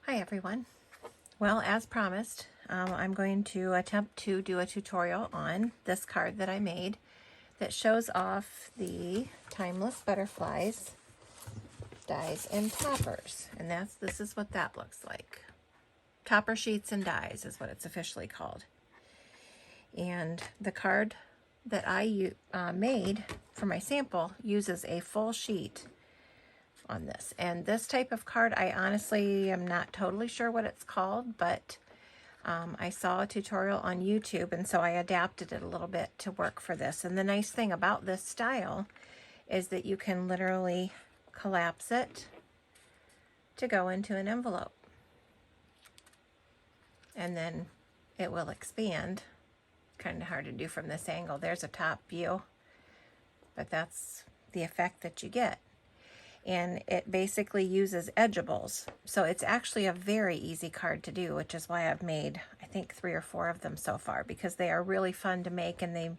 Hi everyone. Well, as promised, I'm going to attempt to do a tutorial on this card that I made that shows off the Timeless Butterflies dies and toppers. And this is what that looks like. Topper sheets and dies is what it's officially called. And the card that I made for my sample uses a full sheet on this. And this type of card, I honestly am not totally sure what it's called, but I saw a tutorial on YouTube, and so I adapted it a little bit to work for this. And the nice thing about this style is that you can literally collapse it to go into an envelope. And then it will expand. Kind of hard to do from this angle. There's a top view, but that's the effect that you get. And it basically uses Edgeables. So it's actually a very easy card to do, which is why I've made, I think, 3 or 4 of them so far, because they are really fun to make and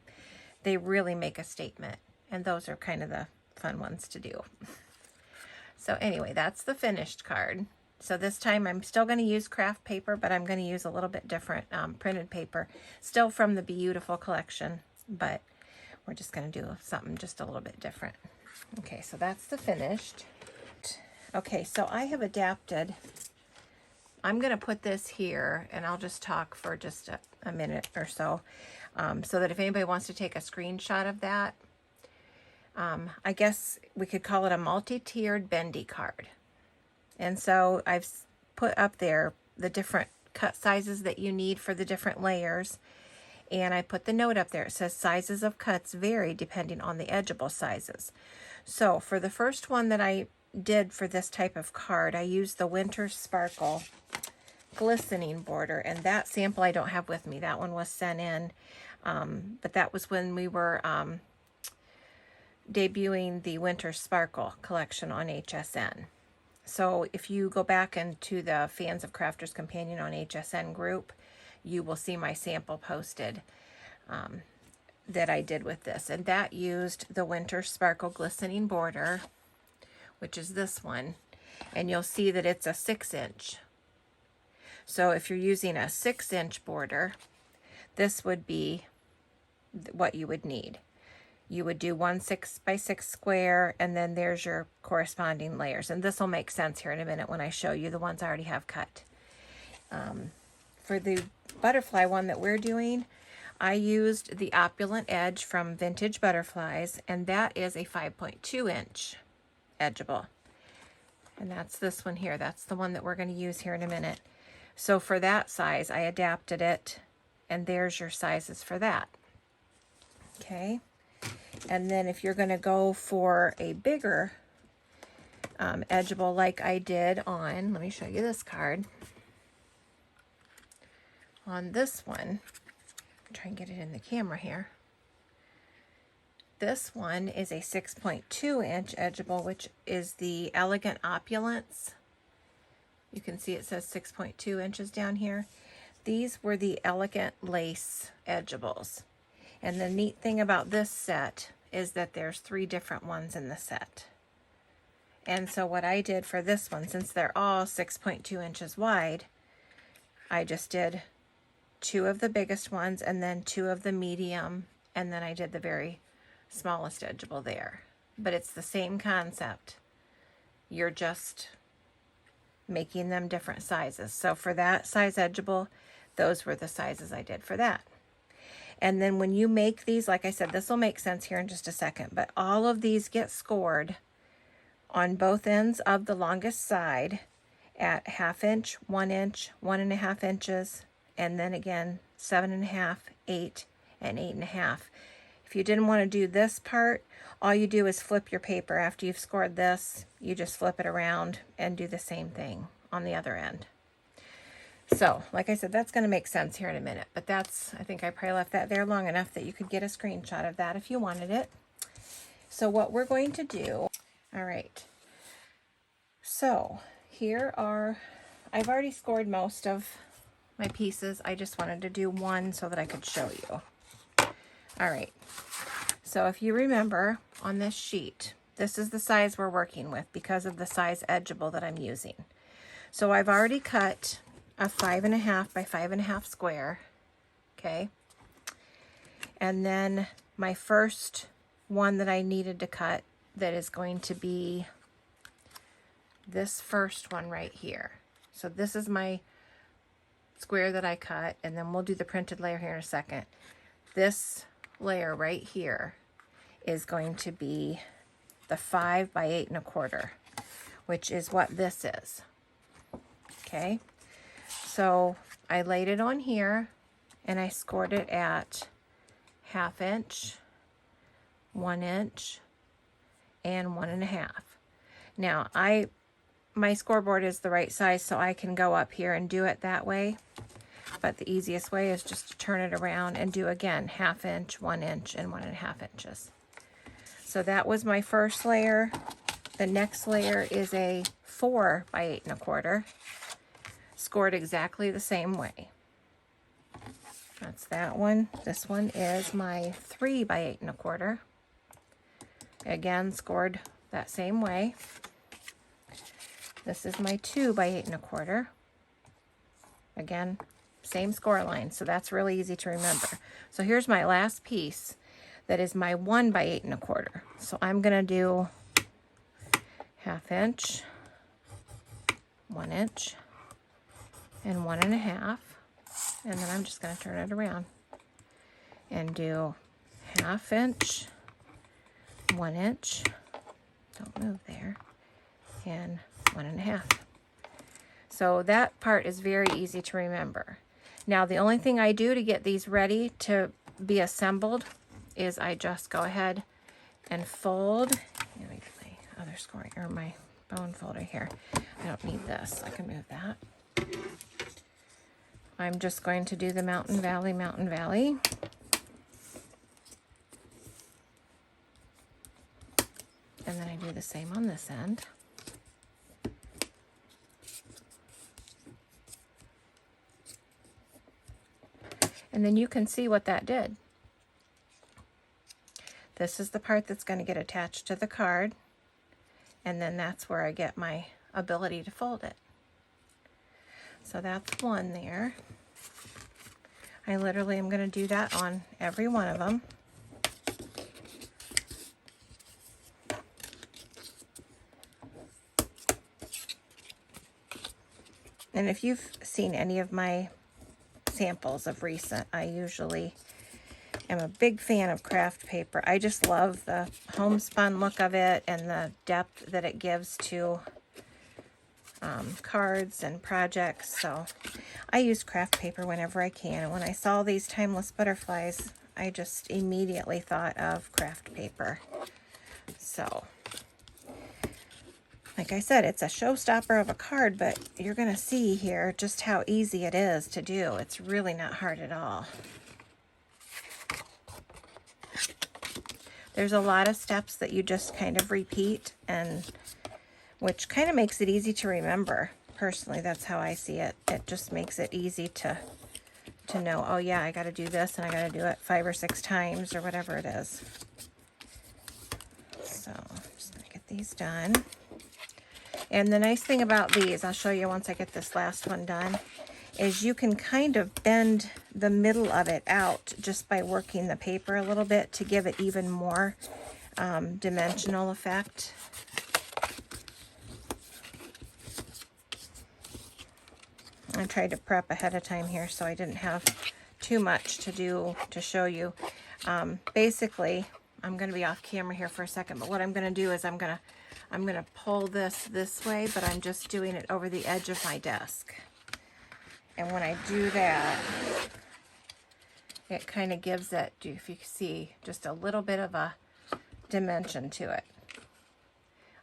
they really make a statement. And those are kind of the fun ones to do. So anyway, that's the finished card. So this time I'm still going to use craft paper, but I'm going to use a little bit different printed paper, still from the Beautiful collection, but we're just going to do something just a little bit different. Okay, so that's the finished. Okay, so I have adapted. I'm going to put this here, and I'll just talk for just a minute or so, so that if anybody wants to take a screenshot of that, I guess we could call it a multi-tiered bendy card. And so I've put up there the different cut sizes that you need for the different layers. And I put the note up there. It says sizes of cuts vary depending on the edgeable sizes. So for the first one that I did for this type of card, I used the Winter Sparkle glistening border. And that sample I don't have with me. That one was sent in. But that was when we were debuting the Winter Sparkle collection on HSN. So if you go back into the Fans of Crafters Companion on HSN group, you will see my sample posted that I did with this. And that used the Winter Sparkle Glistening Border, which is this one. And you'll see that it's a 6-inch. So if you're using a 6-inch border, this would be what you would need. You would do 1 6x6 square, and then there's your corresponding layers. And this will make sense here in a minute when I show you the ones I already have cut. For the butterfly one that we're doing, I used the Opulent Edge from Vintage Butterflies, and that is a 5.2-inch edgeable. And that's this one here. That's the one that we're going to use here in a minute. So for that size, I adapted it, and there's your sizes for that. Okay. And then if you're going to go for a bigger edgeable like I did on, let me show you this card. On this one, try and get it in the camera here. This one is a 6.2-inch edgeable, which is the Elegant Opulence. You can see it says 6.2 inches down here. These were the Elegant Lace edgeables. And the neat thing about this set is that there's 3 different ones in the set. And so what I did for this one, since they're all 6.2 inches wide, I just did 2 of the biggest ones and then 2 of the medium, and then I did the very smallest edgeable there. But it's the same concept. You're just making them different sizes. So for that size edgeable, those were the sizes I did for that. And then when you make these, like I said, this will make sense here in just a second, but all of these get scored on both ends of the longest side at 1/2 inch, 1 inch, 1.5 inches, and then again 7.5, 8, and 8.5. If you didn't want to do this part, all you do is flip your paper. After you've scored this, you just flip it around and do the same thing on the other end. So, like I said, that's going to make sense here in a minute, but that's, I think I probably left that there long enough that you could get a screenshot of that if you wanted it. So what we're going to do, all right, so here are, I've already scored most of my pieces. I just wanted to do one so that I could show you. All right, so if you remember on this sheet, this is the size we're working with because of the size edgeable that I'm using. So I've already cut a 5.5 by 5.5 square, okay? And then my first one that I needed to cut, that is going to be this first one right here. So this is my square that I cut, and then we'll do the printed layer here in a second. This layer right here is going to be the 5 by 8.25, which is what this is. Okay, so I laid it on here and I scored it at 1/2 inch, 1 inch, and 1.5. Now my scoreboard is the right size, so I can go up here and do it that way. But the easiest way is just to turn it around and do again 1/2 inch, 1 inch, and 1.5 inches. So that was my first layer. The next layer is a 4 by 8.25, scored exactly the same way. That's that one. This one is my 3 by 8.25. Again, scored that same way. This is my 2 by 8.25. Again, same score line, so that's really easy to remember. So here's my last piece that is my 1 by 8.25. So I'm gonna do 1/2 inch, 1 inch, and 1.5, and then I'm just gonna turn it around and do 1/2 inch, 1 inch, don't move there, and 1.5. So that part is very easy to remember. Now the only thing I do to get these ready to be assembled is I just go ahead and fold. Let me get my other scoring, or my bone folder here. I don't need this, I can move that. I'm just going to do the Mountain Valley, Mountain Valley. And then I do the same on this end. And then you can see what that did. This is the part that's going to get attached to the card, and then that's where I get my ability to fold it. So that's one there. I literally am going to do that on every one of them. And if you've seen any of my samples of recent, I usually am a big fan of craft paper. I just love the homespun look of it and the depth that it gives to cards and projects. So I use craft paper whenever I can. And when I saw these timeless butterflies, I just immediately thought of craft paper. So like I said, it's a showstopper of a card, but you're going to see here just how easy it is to do. It's really not hard at all. There's a lot of steps that you just kind of repeat, and which kind of makes it easy to remember. Personally, that's how I see it. It just makes it easy to know, oh yeah, I got to do this, and I got to do it 5 or 6 times, or whatever it is. So I'm just going to get these done. And the nice thing about these, I'll show you once I get this last one done, is you can kind of bend the middle of it out just by working the paper a little bit to give it even more dimensional effect. I tried to prep ahead of time here so I didn't have too much to do to show you. Basically, I'm going to be off camera here for a second, but what I'm going to do is I'm going to pull this way, but I'm just doing it over the edge of my desk. And when I do that, it kind of gives it, if you see, just a little bit of a dimension to it.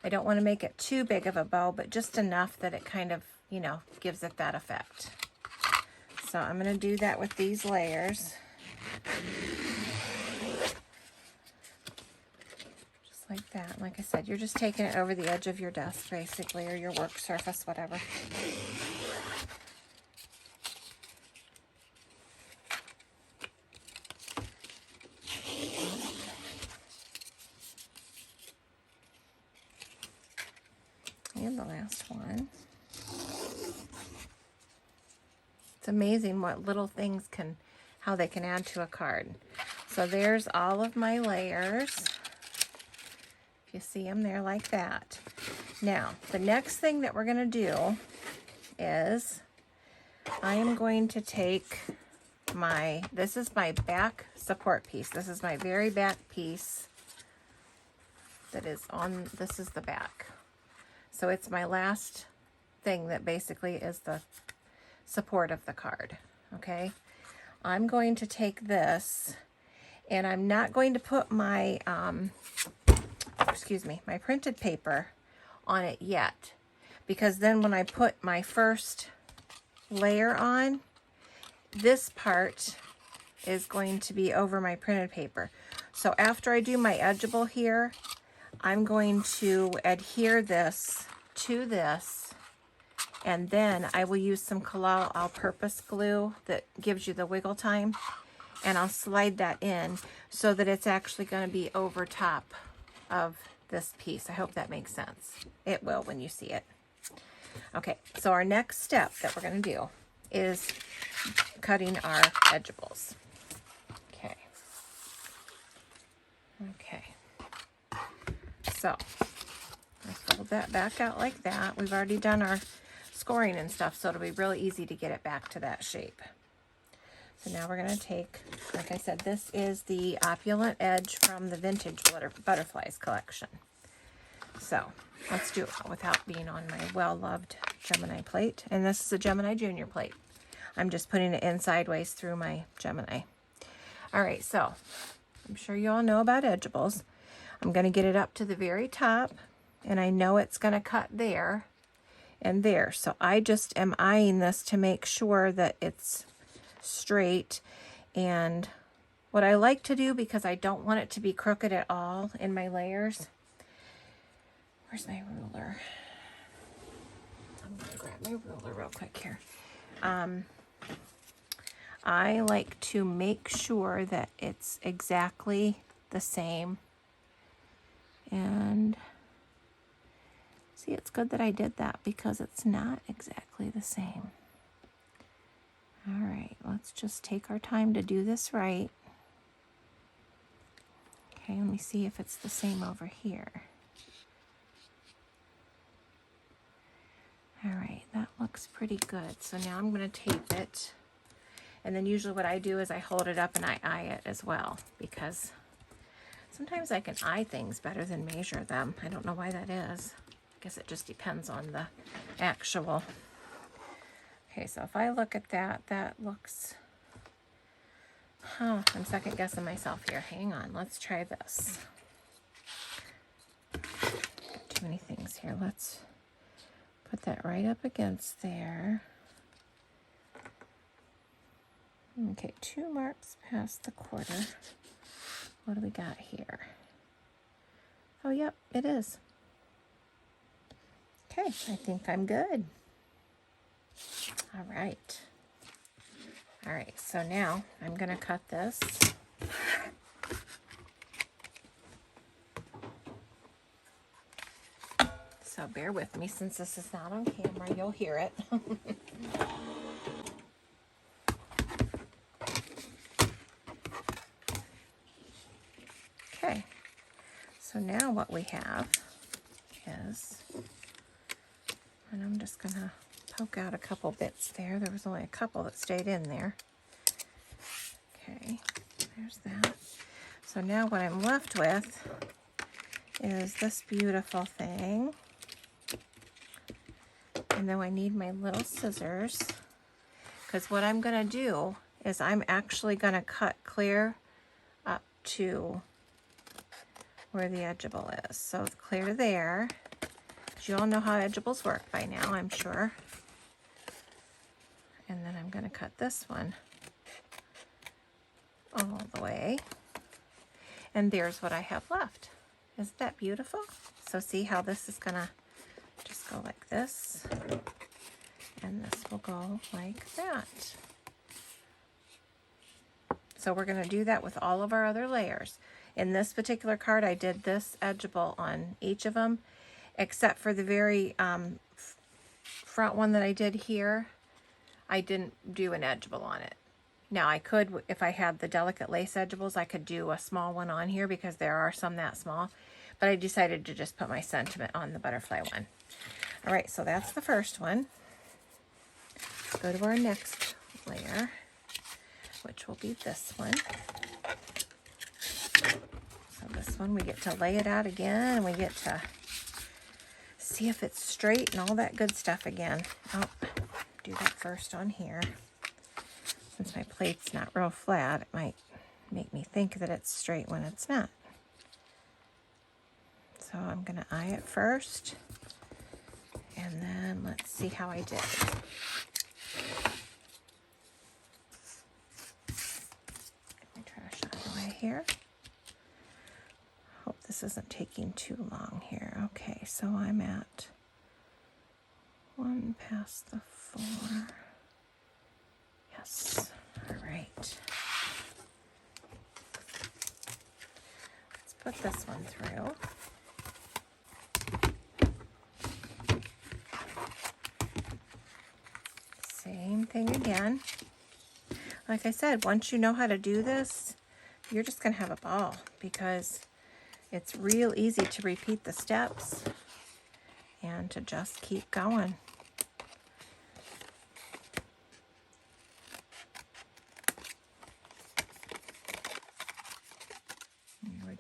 I don't want to make it too big of a bow, but just enough that it kind of, you know, gives it that effect. So I'm going to do that with these layers. Like that. Like I said, you're just taking it over the edge of your desk, basically, or your work surface, whatever. And the last one. It's amazing what little things how they can add to a card. So there's all of my layers. If you see them there like that. Now, the next thing that we're going to do is I am going to take this is my back support piece. This is my very back piece that is on, this is the back. So it's my last thing that basically is the support of the card, okay? I'm going to take this, and I'm not going to put my, my printed paper on it yet, because then when I put my first layer on, this part is going to be over my printed paper. So after I do my edgeable here, I'm going to adhere this to this, and then I will use some Collal all-purpose glue that gives you the wiggle time, and I'll slide that in so that it's actually going to be over top of this piece. I hope that makes sense. It will when you see it. Okay, so our next step that we're going to do is cutting our edgeables. Okay. Okay. So I fold that back out like that. We've already done our scoring and stuff, so it'll be really easy to get it back to that shape. So now we're going to take, like I said, this is the Opulent Edge from the Vintage Butterflies collection. So let's do it without being on my well-loved Gemini plate. And this is a Gemini Junior plate. I'm just putting it in sideways through my Gemini. All right, so I'm sure you all know about edgeables. I'm going to get it up to the very top, and I know it's going to cut there and there. So I just am eyeing this to make sure that it's straight. And what I like to do, because I don't want it to be crooked at all in my layers, where's my ruler? I'm going to grab my ruler real quick here. I like to make sure that it's exactly the same. And see, it's good that I did that because it's not exactly the same. All right, let's just take our time to do this right. Okay, let me see if it's the same over here. All right, that looks pretty good. So now I'm going to tape it. And then usually what I do is I hold it up and I eye it as well, because sometimes I can eye things better than measure them. I don't know why that is. I guess it just depends on the actual. Okay, so if I look at that, that looks, I'm second guessing myself here. Hang on, let's try this. Too many things here. Let's put that right up against there. Okay, 2 marks past the quarter. What do we got here? Oh, yep, it is. Okay, I think I'm good. All right. All right, so now I'm going to cut this. So bear with me, since this is not on camera, you'll hear it. Okay, so now what we have is, and I'm just going to poke out a couple bits there. There was only a couple that stayed in there. Okay, there's that. So now what I'm left with is this beautiful thing. And then I need my little scissors, because what I'm going to do is I'm actually going to cut clear up to where the edgeable is. So clear there. You all know how edgeables work by now, I'm sure. And then I'm going to cut this one all the way. And there's what I have left. Isn't that beautiful? So see how this is going to just go like this. And this will go like that. So we're going to do that with all of our other layers. In this particular card, I did this edgeable on each of them, except for the very front one that I did here. I didn't do an edgeable on it. Now I could, if I had the delicate lace edgeables, I could do a small one on here because there are some that small, but I decided to just put my sentiment on the butterfly one. All right, so that's the first one. Let's go to our next layer, which will be this one. So this one, we get to lay it out again, and we get to see if it's straight and all that good stuff again. Oh, do that first on here. Since my plate's not real flat, it might make me think that it's straight when it's not. So I'm going to eye it first, and then let's see how I did. Get my trash out of the way here. Hope this isn't taking too long here. Okay, so I'm at 1 past the 4. Yes, all right. Let's put this one through. Same thing again. Like I said, once you know how to do this, you're just gonna have a ball because it's real easy to repeat the steps and to just keep going.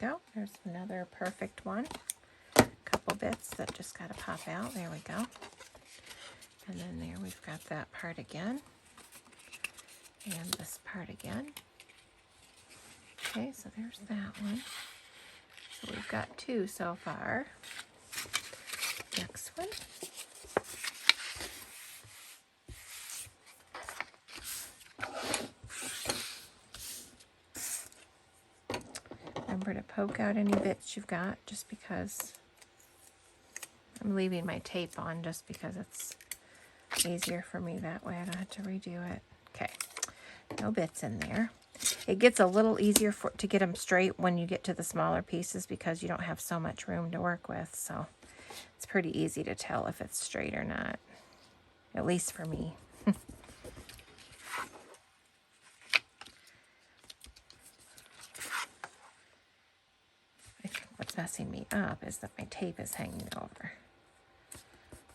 Go. There's another perfect one. A couple bits that just got to pop out. There we go. And then there we've got that part again. And this part again. Okay, so there's that one. So we've got 2 so far. Next one. Remember to poke out any bits you've got, just because I'm leaving my tape on just because it's easier for me that way. I don't have to redo it. Okay, no bits in there. It gets a little easier to get them straight when you get to the smaller pieces because you don't have so much room to work with. So it's pretty easy to tell if it's straight or not, at least for me. What's messing me up is that my tape is hanging over.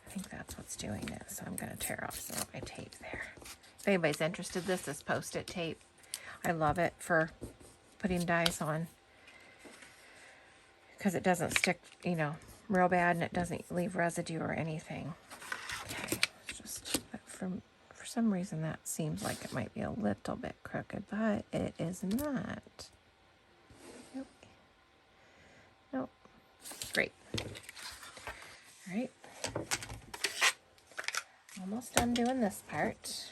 I think that's what's doing it. So I'm going to tear off some of my tape there. If anybody's interested, this is Post-it tape. I love it for putting dies on because it doesn't stick, you know, real bad, and it doesn't leave residue or anything. Okay, it's just for some reason that seems like it might be a little bit crooked, but it is not. Nope. Great. All right. Almost done doing this part.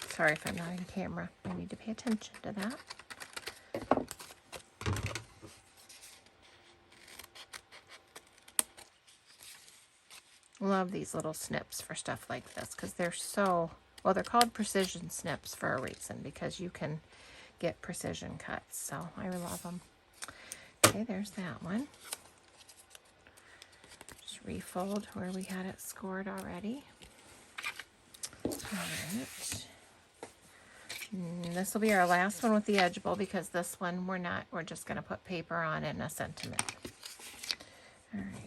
Sorry if I'm not on camera. I need to pay attention to that. Love these little snips for stuff like this because they're so, well, they're called precision snips for a reason because you can get precision cuts. So I love them. Okay, there's that one. Just refold where we had it scored already. All right. This will be our last one with the edgeable because this one we're just going to put paper on and a sentiment. All right.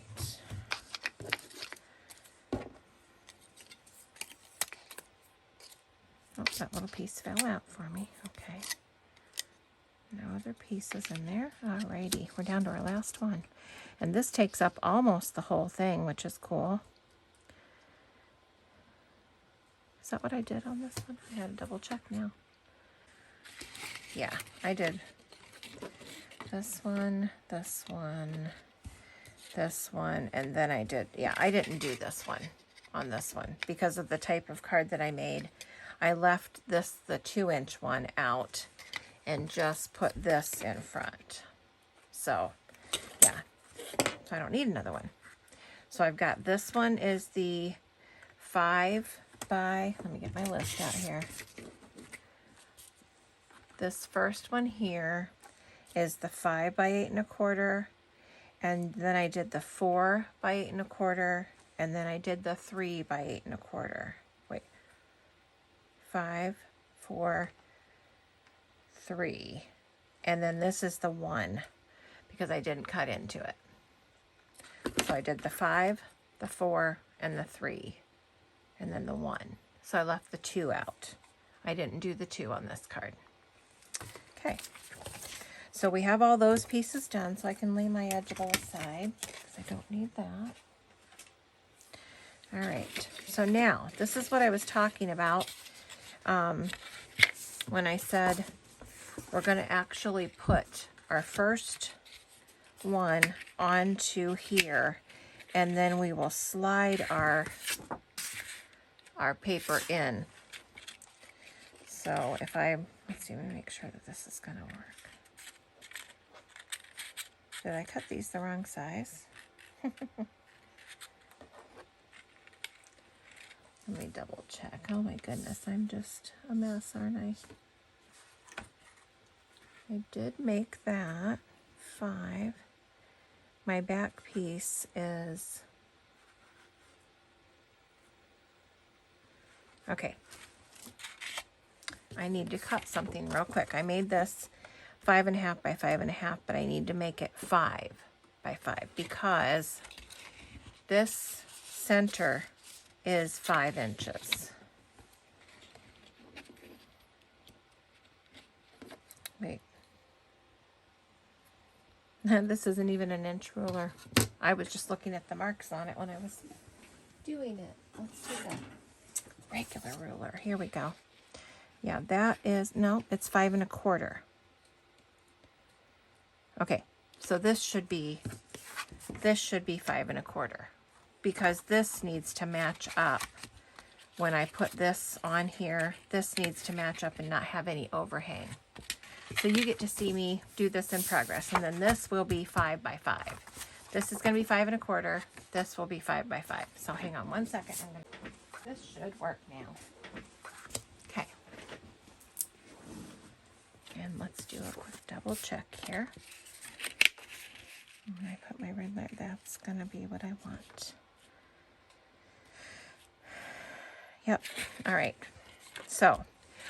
Oh, that little piece fell out for me. Okay. No other pieces in there. Alrighty, we're down to our last one. And this takes up almost the whole thing, which is cool. Is that what I did on this one? I had to double check now. Yeah, I did this one, this one, this one, and then I did, yeah, I didn't do this one on this one because of the type of card that I made. I left this, the 2-inch one, out and just put this in front. So, yeah, so I don't need another one. So I've got this one is the 5 by, let me get my list out here. this first one here is the 5 by 8 1/4, and then I did the 4 by 8 1/4, and then I did the 3 by 8 1/4. Wait, 5, 4, 3, and then this is the 1 because I didn't cut into it. So I did the 5, the 4, and the 3, and then the 1. So I left the 2 out. I didn't do the 2 on this card. Okay, so we have all those pieces done, so I can lay my Edgeable aside because I don't need that. All right, so now this is what I was talking about when I said we're going to actually put our first one onto here, and then we will slide our paper in. So if let's see, let me make sure that this is going to work. Did I cut these the wrong size? Let me double check. Oh my goodness, I'm just a mess, aren't I? I did make that 5. My back piece is, okay. I need to cut something real quick. I made this 5 1/2 by 5 1/2, but I need to make it 5 by 5 because this center is 5 inches. Wait. This isn't even an inch ruler. I was just looking at the marks on it when I was doing it. Let's do the regular ruler. Here we go. Yeah, that is, no, it's 5 1/4. Okay, so this should be 5 1/4 because this needs to match up. When I put this on here, this needs to match up and not have any overhang. So you get to see me do this in progress, and then this will be 5 by 5. This is going to be 5 1/4. This will be 5 by 5. So hang on one second. This should work now. Okay. And let's do a quick double check here. When I put my red light, that's going to be what I want. Yep. All right. So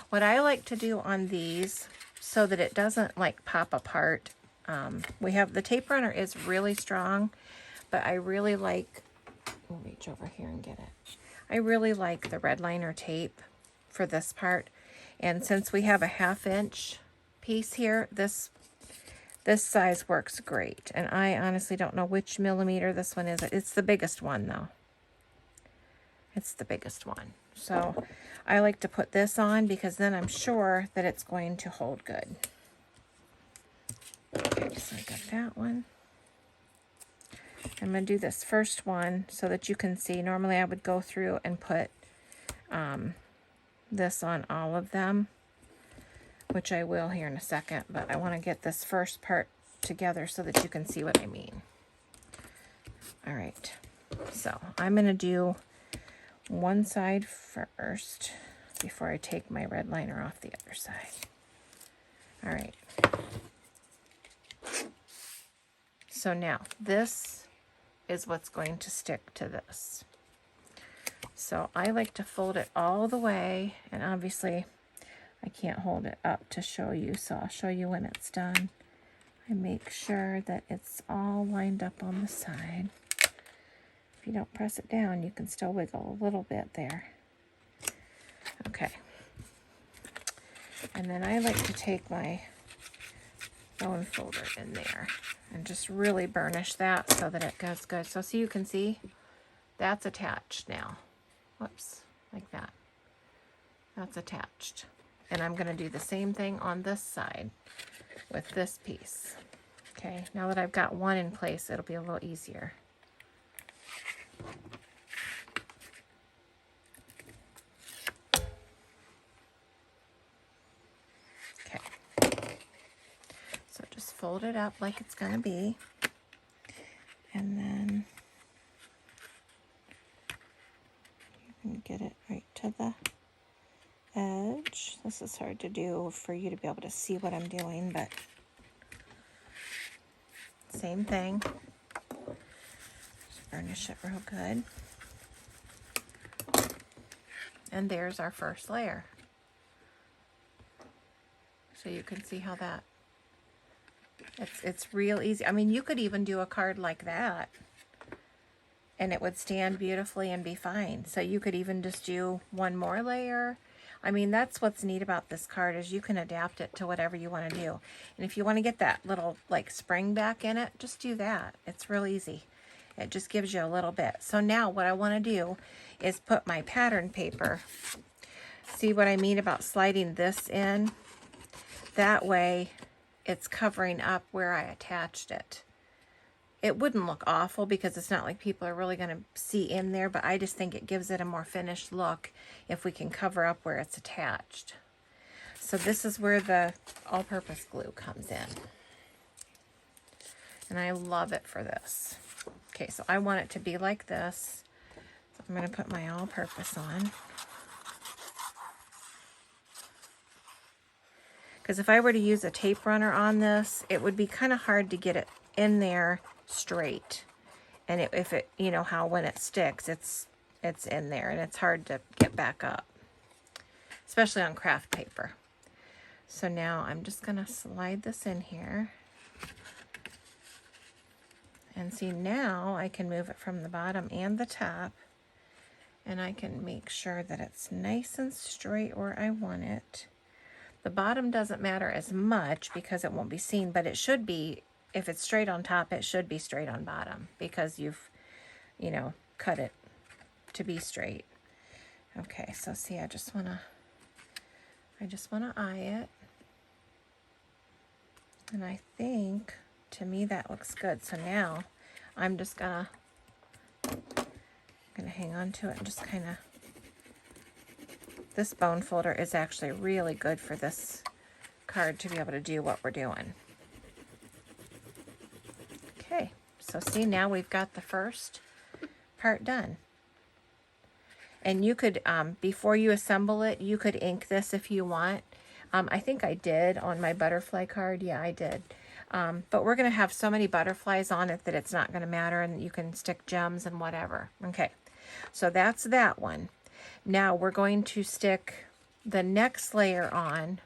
what I like to do on these so that it doesn't like pop apart, we have the tape runner is really strong, but I really like, I'll reach over here and get it. I really like the red liner tape for this part. And since we have a 1/2 inch piece here, this size works great. And I honestly don't know which millimeter this one is. It's the biggest one though. It's the biggest one. So I like to put this on because then I'm sure that it's going to hold good. Okay, so I got that one. I'm going to do this first one so that you can see. Normally I would go through and put this on all of them, which I will here in a second, but I want to get this first part together so that you can see what I mean. All right, so I'm going to do one side first before I take my red liner off the other side. All right. So now this is what's going to stick to this. So I like to fold it all the way, and obviously I can't hold it up to show you, so I'll show you when it's done. I make sure that it's all lined up on the side. If you don't press it down, you can still wiggle a little bit there. Okay. And then I like to take my bone folder in there and just really burnish that so that it goes good. So you can see that's attached now. Whoops, like that. That's attached. And I'm going to do the same thing on this side with this piece. Okay, now that I've got one in place, it'll be a little easier. Okay, so just fold it up like it's going to be, and then you can get it right to the edge. much. This is hard to do for you to be able to see what I'm doing, but same thing. Burnish it real good. And there's our first layer. So you can see how that, it's real easy. I mean, you could even do a card like that and it would stand beautifully and be fine. So you could even just do one more layer. I mean, that's what's neat about this card, is you can adapt it to whatever you want to do. And if you want to get that little like spring back in it, just do that. It's real easy. It just gives you a little bit. So now what I want to do is put my pattern paper. See what I mean about sliding this in? That way it's covering up where I attached it. It wouldn't look awful because it's not like people are really going to see in there, but I just think it gives it a more finished look if we can cover up where it's attached. So this is where the all-purpose glue comes in. And I love it for this. Okay, so I want it to be like this. So I'm going to put my all-purpose on. Because if I were to use a tape runner on this, it would be kind of hard to get it in there straight. And if it, you know how when it sticks, it's in there and it's hard to get back up, especially on craft paper. So now I'm just going to slide this in here. And see, now I can move it from the bottom and the top. And I can make sure that it's nice and straight where I want it. The bottom doesn't matter as much because it won't be seen, but it should be, if it's straight on top, it should be straight on bottom because you've, you know, cut it to be straight. Okay, so see, I just want to eye it. And I think, to me, that looks good. So now I'm just gonna hang on to it and just kind of, this bone folder is actually really good for this card to be able to do what we're doing. Okay, so see, now we've got the first part done. And you could, before you assemble it, you could ink this if you want. I think I did on my butterfly card. Yeah, I did. But we're going to have so many butterflies on it that it's not going to matter, and you can stick gems and whatever. Okay, so that's that one. Now we're going to stick the next layer on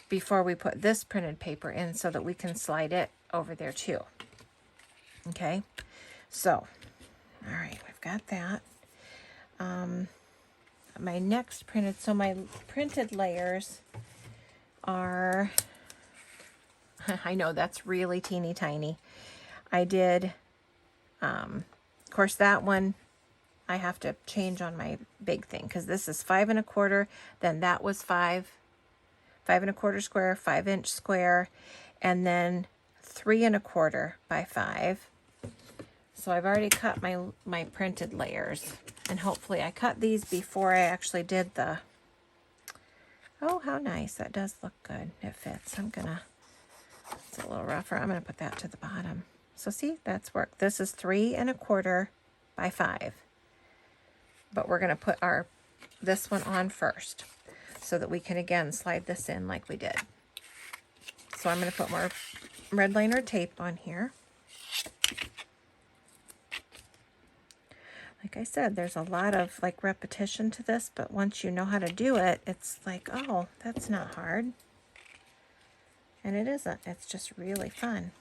before we put this printed paper in so that we can slide it over there too. Okay, so, all right, we've got that. My next printed, so my printed layers are, I know that's really teeny tiny. I did, of course that one I have to change on my big thing because this is 5 1/4, then that was 5 1/4 square, 5-inch square, and then 3 1/4 by 5. So I've already cut my printed layers, and hopefully I cut these before I actually did the, oh, how nice, that does look good, it fits. It's a little rougher, I'm gonna put that to the bottom. So see, that's work. This is 3 1/4 by 5. But we're going to put this one on first so that we can again slide this in like we did. So I'm going to put more red liner tape on here. Like I said, there's a lot of like repetition to this, but once you know how to do it, it's like, oh, that's not hard. And it isn't. It's just really fun.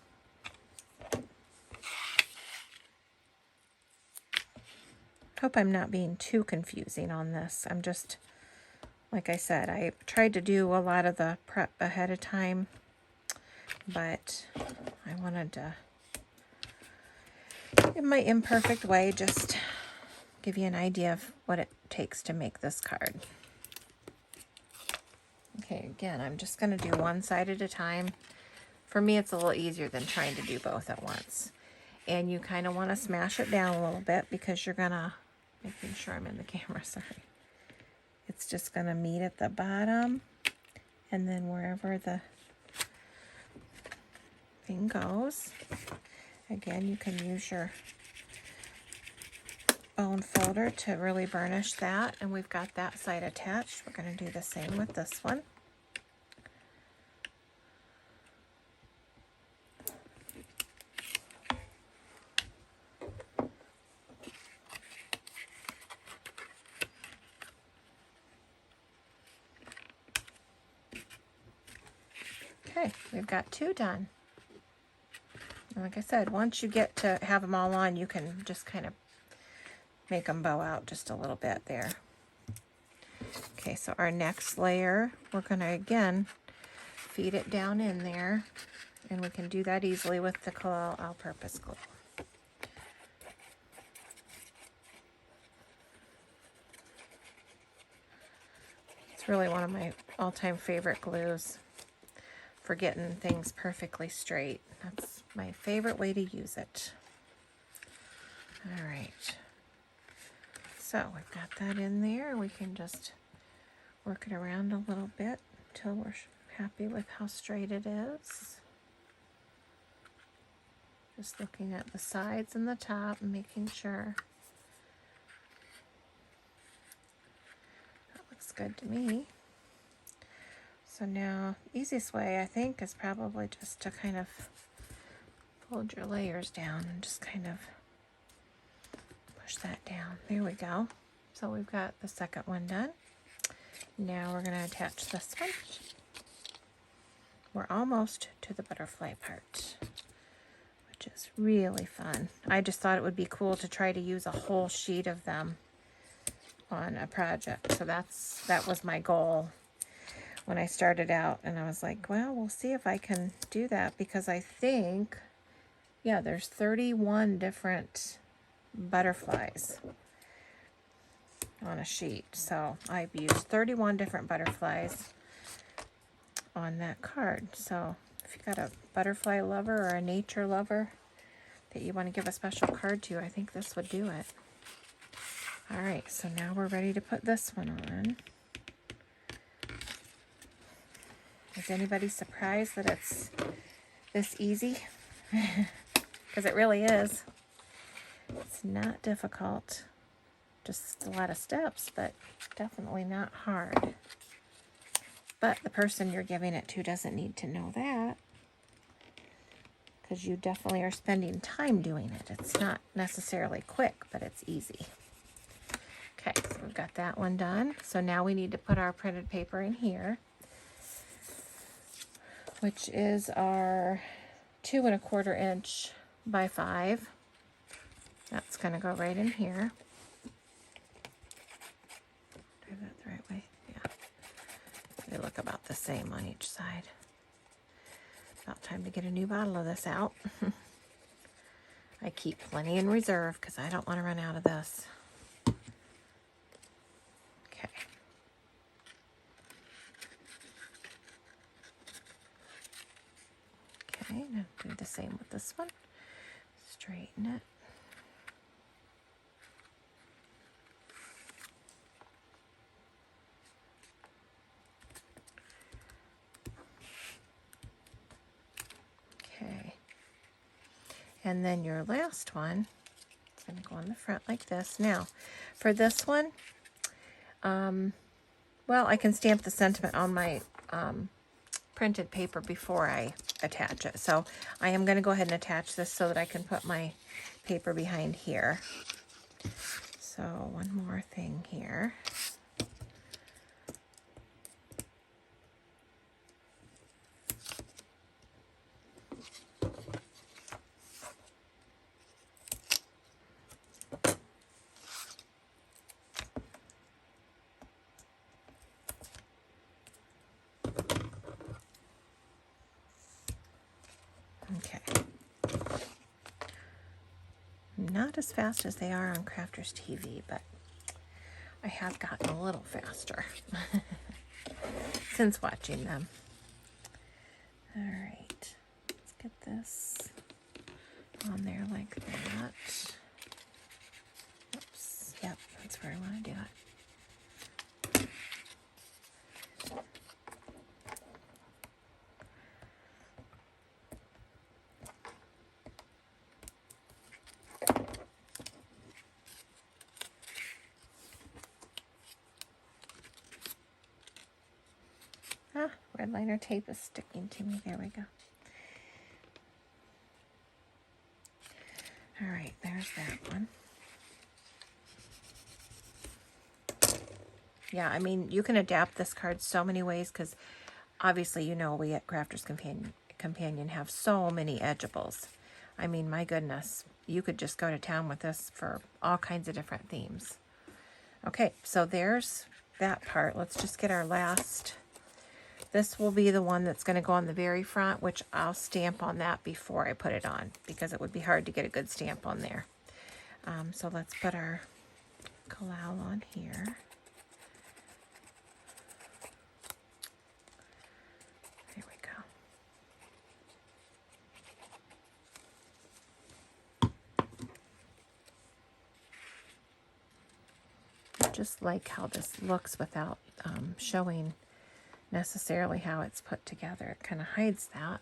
Hope I'm not being too confusing on this. I'm just, like I said, I tried to do a lot of the prep ahead of time, but I wanted to, in my imperfect way, just give you an idea of what it takes to make this card. Okay, again, I'm just going to do one side at a time. For me, it's a little easier than trying to do both at once. And you kind of want to smash it down a little bit because you're going to, making sure I'm in the camera, sorry. It's just going to meet at the bottom, and then wherever the thing goes, again, you can use your bone folder to really burnish that, and we've got that side attached. We're going to do the same with this one. Okay, we've got 2 done. And like I said, once you get to have them all on, you can just kind of make them bow out just a little bit there. Okay, so our next layer, we're going to again feed it down in there, and we can do that easily with the Collall all-purpose glue. It's really one of my all-time favorite glues for getting things perfectly straight. That's my favorite way to use it. All right. So we've got that in there. We can just work it around a little bit until we're happy with how straight it is. Just looking at the sides and the top and making sure. That looks good to me. So now, easiest way I think is probably just to kind of fold your layers down and just kind of push that down. There we go. So we've got the second one done. Now we're going to attach this one. We're almost to the butterfly part, which is really fun. I just thought it would be cool to try to use a whole sheet of them on a project. So that was my goal when I started out, and I was like, well, we'll see if I can do that, because I think, yeah, there's 31 different butterflies on a sheet. So I've used 31 different butterflies on that card. So if you've got a butterfly lover or a nature lover that you want to give a special card to, I think this would do it. All right, so now we're ready to put this one on. Is anybody surprised that it's this easy? Because it really is. It's not difficult. Just a lot of steps, but definitely not hard. But the person you're giving it to doesn't need to know that, because you definitely are spending time doing it. It's not necessarily quick, but it's easy. Okay, so we've got that one done. So now we need to put our printed paper in here, which is our 2 1/4 inch by 5. That's going to go right in here. Do that the right way? Yeah. They look about the same on each side. About time to get a new bottle of this out. I keep plenty in reserve because I don't want to run out of this. Okay. Okay, now do the same with this one. Straighten it. Okay. And then your last one is going to go on the front like this. Now, for this one, well, I can stamp the sentiment on my printed paper before I attach it. So I am going to go ahead and attach this so that I can put my paper behind here. So one more thing here. Okay. Not as fast as they are on Crafters TV, but I have gotten a little faster since watching them. All right, let's get this on there like that. Oops, yep, that's where I want to do it. Ah, red liner tape is sticking to me. There we go. All right, there's that one. Yeah, I mean, you can adapt this card so many ways because obviously, you know, we at Crafters Companion have so many edgeables. I mean, my goodness, you could just go to town with this for all kinds of different themes. Okay, so there's that part. Let's just get our last. This will be the one that's going to go on the very front, which I'll stamp on that before I put it on because it would be hard to get a good stamp on there. So let's put our collal on here. There we go. I just like how this looks without showing necessarily how it's put together. It kind of hides that.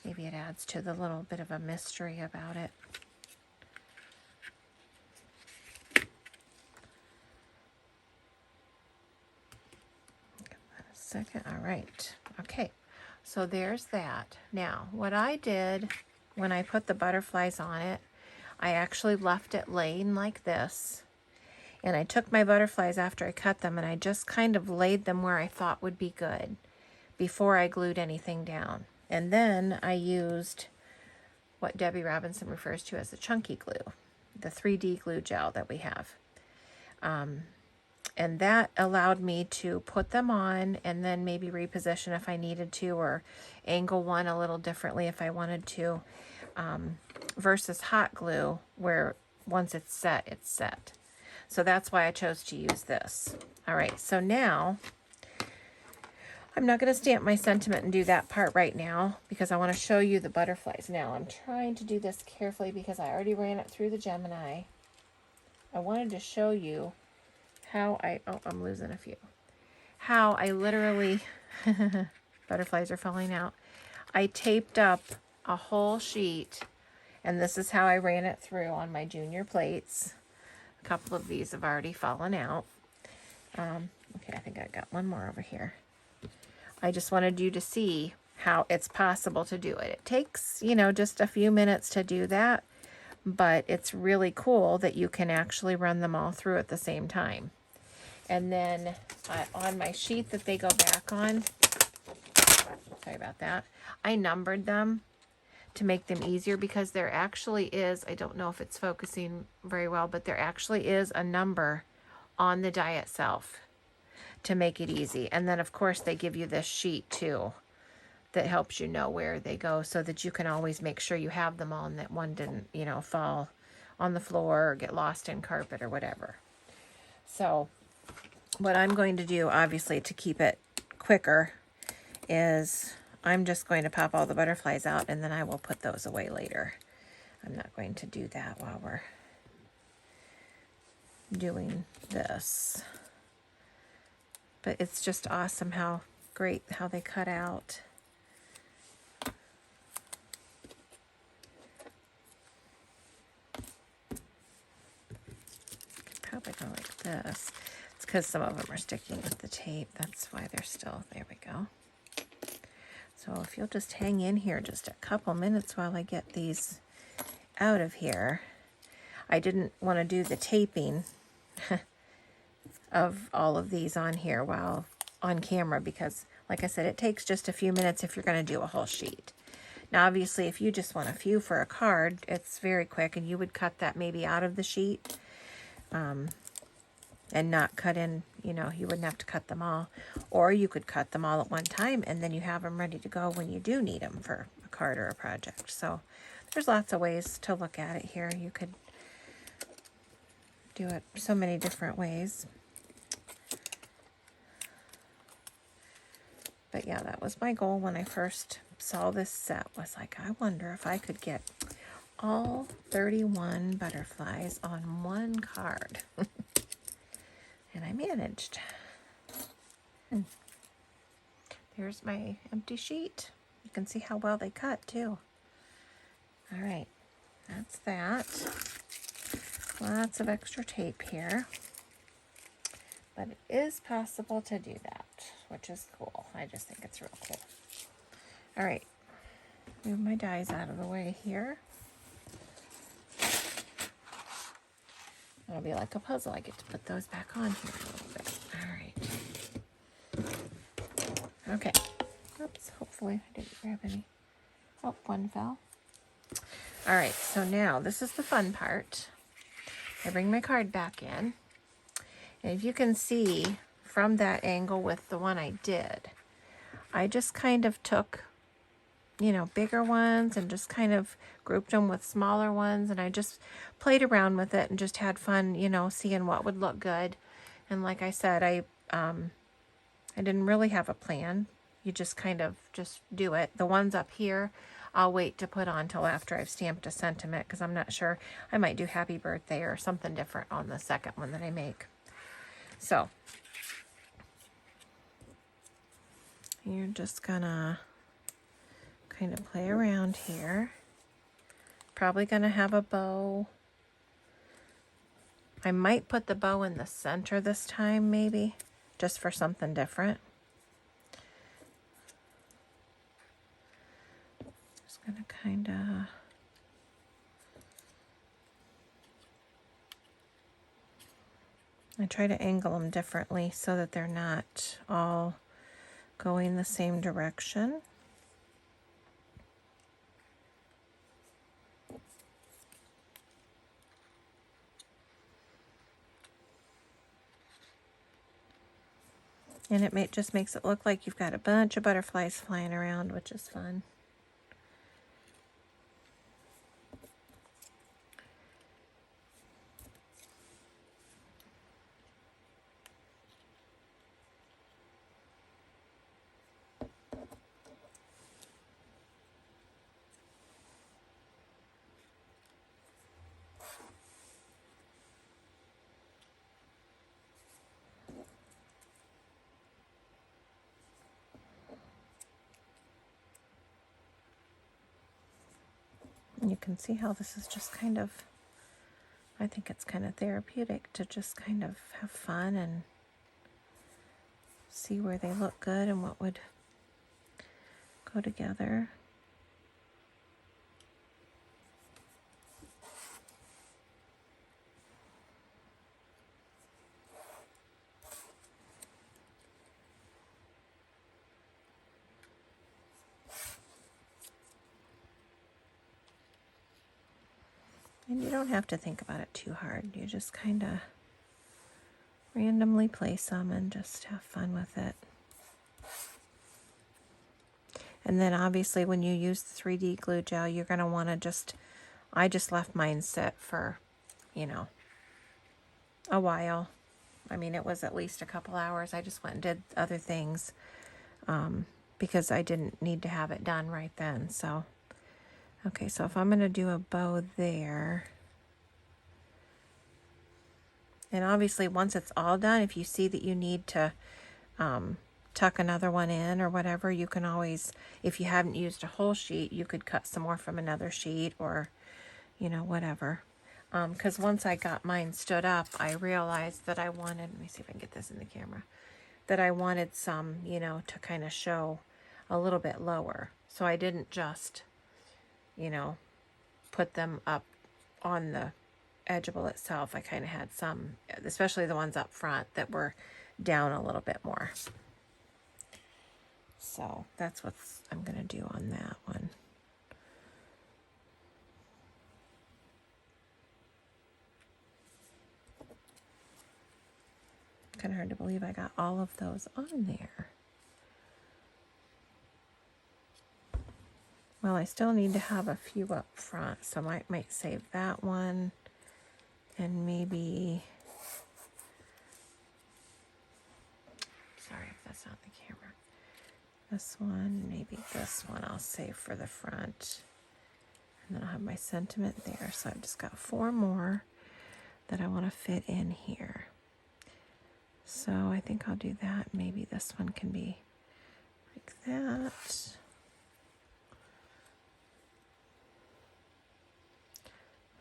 Maybe it adds to the little bit of a mystery about it. Give that a second. All right. Okay. So there's that. Now, what I did when I put the butterflies on it, I actually left it laying like this. And I took my butterflies after I cut them and I just kind of laid them where I thought would be good before I glued anything down. And then I used what Debbie Robinson refers to as the chunky glue, the 3D glue gel that we have. And that allowed me to put them on and then maybe reposition if I needed to, or angle one a little differently if I wanted to, versus hot glue where once it's set, it's set. So that's why I chose to use this. All right, so now I'm not going to stamp my sentiment and do that part right now because I want to show you the butterflies. Now I'm trying to do this carefully because I already ran it through the Gemini. I wanted to show you how I'm losing a few. How I literally, butterflies are falling out. I taped up a whole sheet and this is how I ran it through on my junior plates. A couple of these have already fallen out. Okay, I think I got one more over here. I just wanted you to see how it's possible to do it. It takes, you know, just a few minutes to do that, but it's really cool that you can actually run them all through at the same time. And then on my sheet that they go back on, sorry about that, I numbered them to make them easier because there actually is, I don't know if it's focusing very well, but there actually is a number on the die itself to make it easy. And then of course they give you this sheet too that helps you know where they go so that you can always make sure you have them all and that one didn't, you know, fall on the floor or get lost in carpet or whatever. So what I'm going to do, obviously to keep it quicker, is I'm just going to pop all the butterflies out and then I will put those away later. I'm not going to do that while we're doing this. But it's just awesome how great how they cut out. Could probably go like this. It's because some of them are sticking with the tape. That's why they're still, there we go. So if you'll just hang in here just a couple minutes while I get these out of here. I didn't want to do the taping of all of these on here while on camera because, like I said, it takes just a few minutes if you're going to do a whole sheet. Now, obviously, if you just want a few for a card, it's very quick, and you would cut that maybe out of the sheet and not cut in, you know, you wouldn't have to cut them all. Or you could cut them all at one time, and then you have them ready to go when you do need them for a card or a project. So there's lots of ways to look at it here. You could do it so many different ways. But yeah, that was my goal when I first saw this set, was like, I wonder if I could get all 31 butterflies on one card. And I managed. There's my empty sheet. You can see how well they cut too. All right, that's that. Lots of extra tape here. But it is possible to do that. which is cool. I just think it's real cool. All right, move my dies out of the way here. It'll be like a puzzle. I get to put those back on here a little bit. All right. Okay. Oops, hopefully I didn't grab any. Oh, one fell. All right, so now this is the fun part. I bring my card back in. And if you can see from that angle with the one I did, I just kind of took, you know, bigger ones and just kind of grouped them with smaller ones. And I just played around with it and just had fun, you know, seeing what would look good. And like I said, I didn't really have a plan. You just kind of just do it. The ones up here, I'll wait to put on till after I've stamped a sentiment because I'm not sure. I might do happy birthday or something different on the second one that I make. So you're just gonna kind of play around here. Probably gonna have a bow. I might put the bow in the center this time, maybe, just for something different. Just gonna kind of I try to angle them differently so that they're not all going the same direction. And it just makes it look like you've got a bunch of butterflies flying around, which is fun. You can see how this is just kind of, I think it's kind of therapeutic to just kind of have fun and see where they look good and what would go together. And you don't have to think about it too hard. You just kind of randomly place them and just have fun with it. And then obviously when you use the 3D glue gel, you're going to want to just, I just left mine sit for, you know, a while. I mean, it was at least a couple hours. I just went and did other things because I didn't need to have it done right then. So, okay, so if I'm going to do a bow there, and obviously once it's all done, if you see that you need to tuck another one in or whatever, you can always, if you haven't used a whole sheet, you could cut some more from another sheet or, you know, whatever. Because once I got mine stood up, I realized that I wanted, let me see if I can get this in the camera, that I wanted some, you know, to kind of show a little bit lower. So I didn't just, you know, put them up on the Edgeable itself. I kind of had some, especially the ones up front, that were down a little bit more. So that's what I'm going to do on that one. Kind of hard to believe I got all of those on there. Well, I still need to have a few up front, so I might save that one and maybe, sorry if that's not the camera, this one, maybe this one I'll save for the front, and then I'll have my sentiment there. So I've just got 4 more that I want to fit in here. So I think I'll do that. Maybe this one can be like that.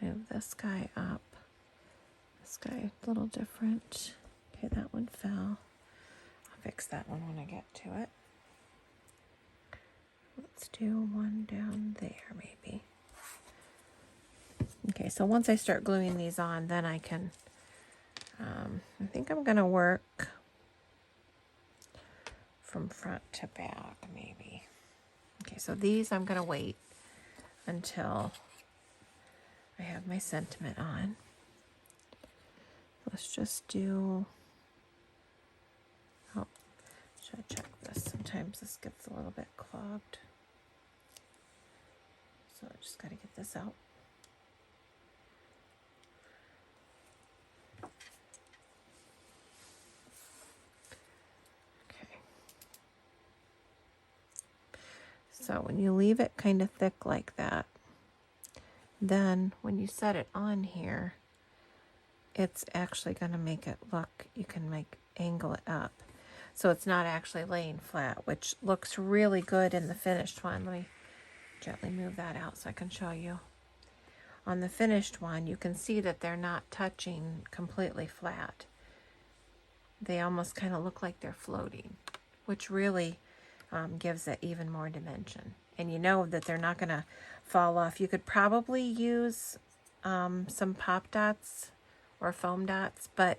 Move this guy up. This guy a little different. Okay, that one fell. I'll fix that one when I get to it. Let's do one down there maybe. Okay, so once I start gluing these on, then I can, I think I'm going to work from front to back maybe. Okay, so these I'm going to wait until I have my sentiment on. Let's just do, oh, should I check this? Sometimes this gets a little bit clogged. So I just got to get this out. Okay. So when you leave it kind of thick like that, then when you set it on here, it's actually going to make it look, you can angle it up. So it's not actually laying flat, which looks really good in the finished one. Let me gently move that out so I can show you. On the finished one, you can see that they're not touching completely flat. They almost kind of look like they're floating, which really gives it even more dimension. And you know that they're not going to fall off. You could probably use some pop dots or foam dots, but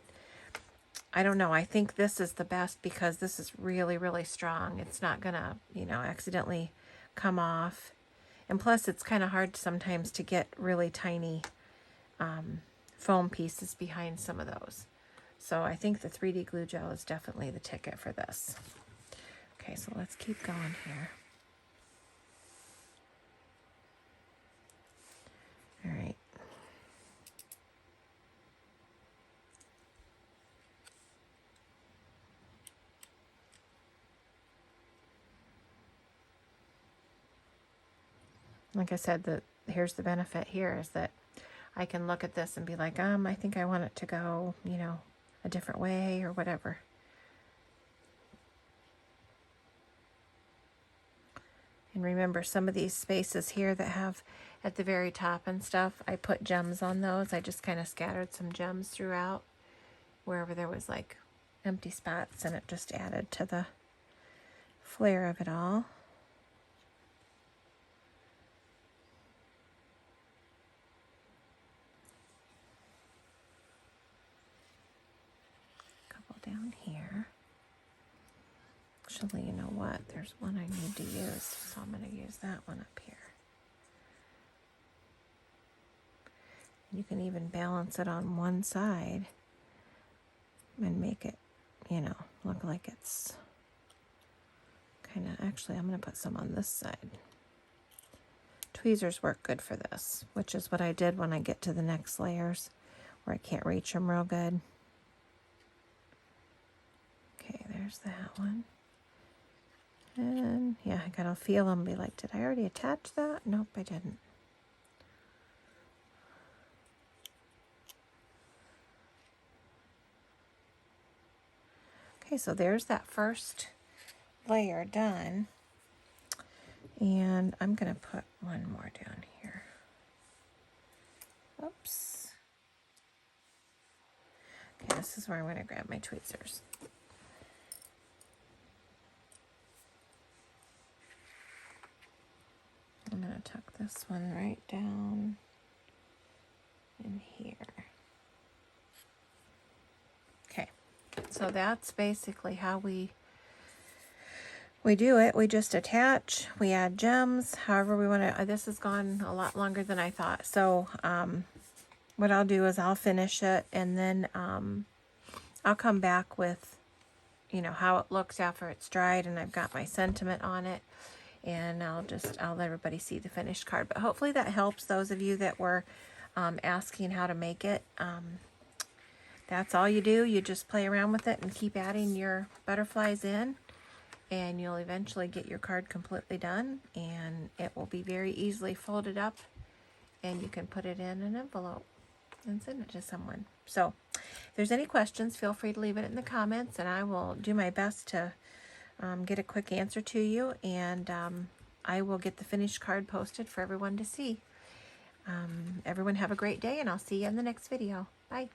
I don't know. I think this is the best because this is really, really strong. It's not going to, accidentally come off. And plus, it's kind of hard sometimes to get really tiny foam pieces behind some of those. So I think the 3D glue gel is definitely the ticket for this. Okay, so let's keep going here. All right. Like I said, here's the benefit here is that I can look at this and be like, I think I want it to go, a different way or whatever. And remember, some of these spaces here that have at the very top and stuff, I put gems on those. I just kind of scattered some gems throughout wherever there was like empty spots, and it just added to the flair of it all. Down here. Actually, you know what? There's one I need to use, so I'm going to use that one up here. You can even balance it on one side and make it, look like it's kind of, actually, I'm going to put some on this side. Tweezers work good for this, which is what I did when I get to the next layers where I can't reach them real good. Okay, there's that one. And yeah, I gotta feel them, be like, did I already attach that? Nope, I didn't. Okay, so there's that first layer done. And I'm gonna put one more down here. Oops. Okay, this is where I'm gonna grab my tweezers. I'm going to tuck this one right down in here. Okay, so that's basically how we do it. We just attach, we add gems, however we want to. This has gone a lot longer than I thought. So what I'll do is I'll finish it, and then I'll come back with, how it looks after it's dried and I've got my sentiment on it. And I'll let everybody see the finished card. But hopefully that helps those of you that were asking how to make it. That's all you do. You just play around with it and keep adding your butterflies in, and you'll eventually get your card completely done, and it will be very easily folded up, and you can put it in an envelope and send it to someone. So if there's any questions, feel free to leave it in the comments, and I will do my best to get a quick answer to you, and I will get the finished card posted for everyone to see. Everyone have a great day, and I'll see you in the next video. Bye.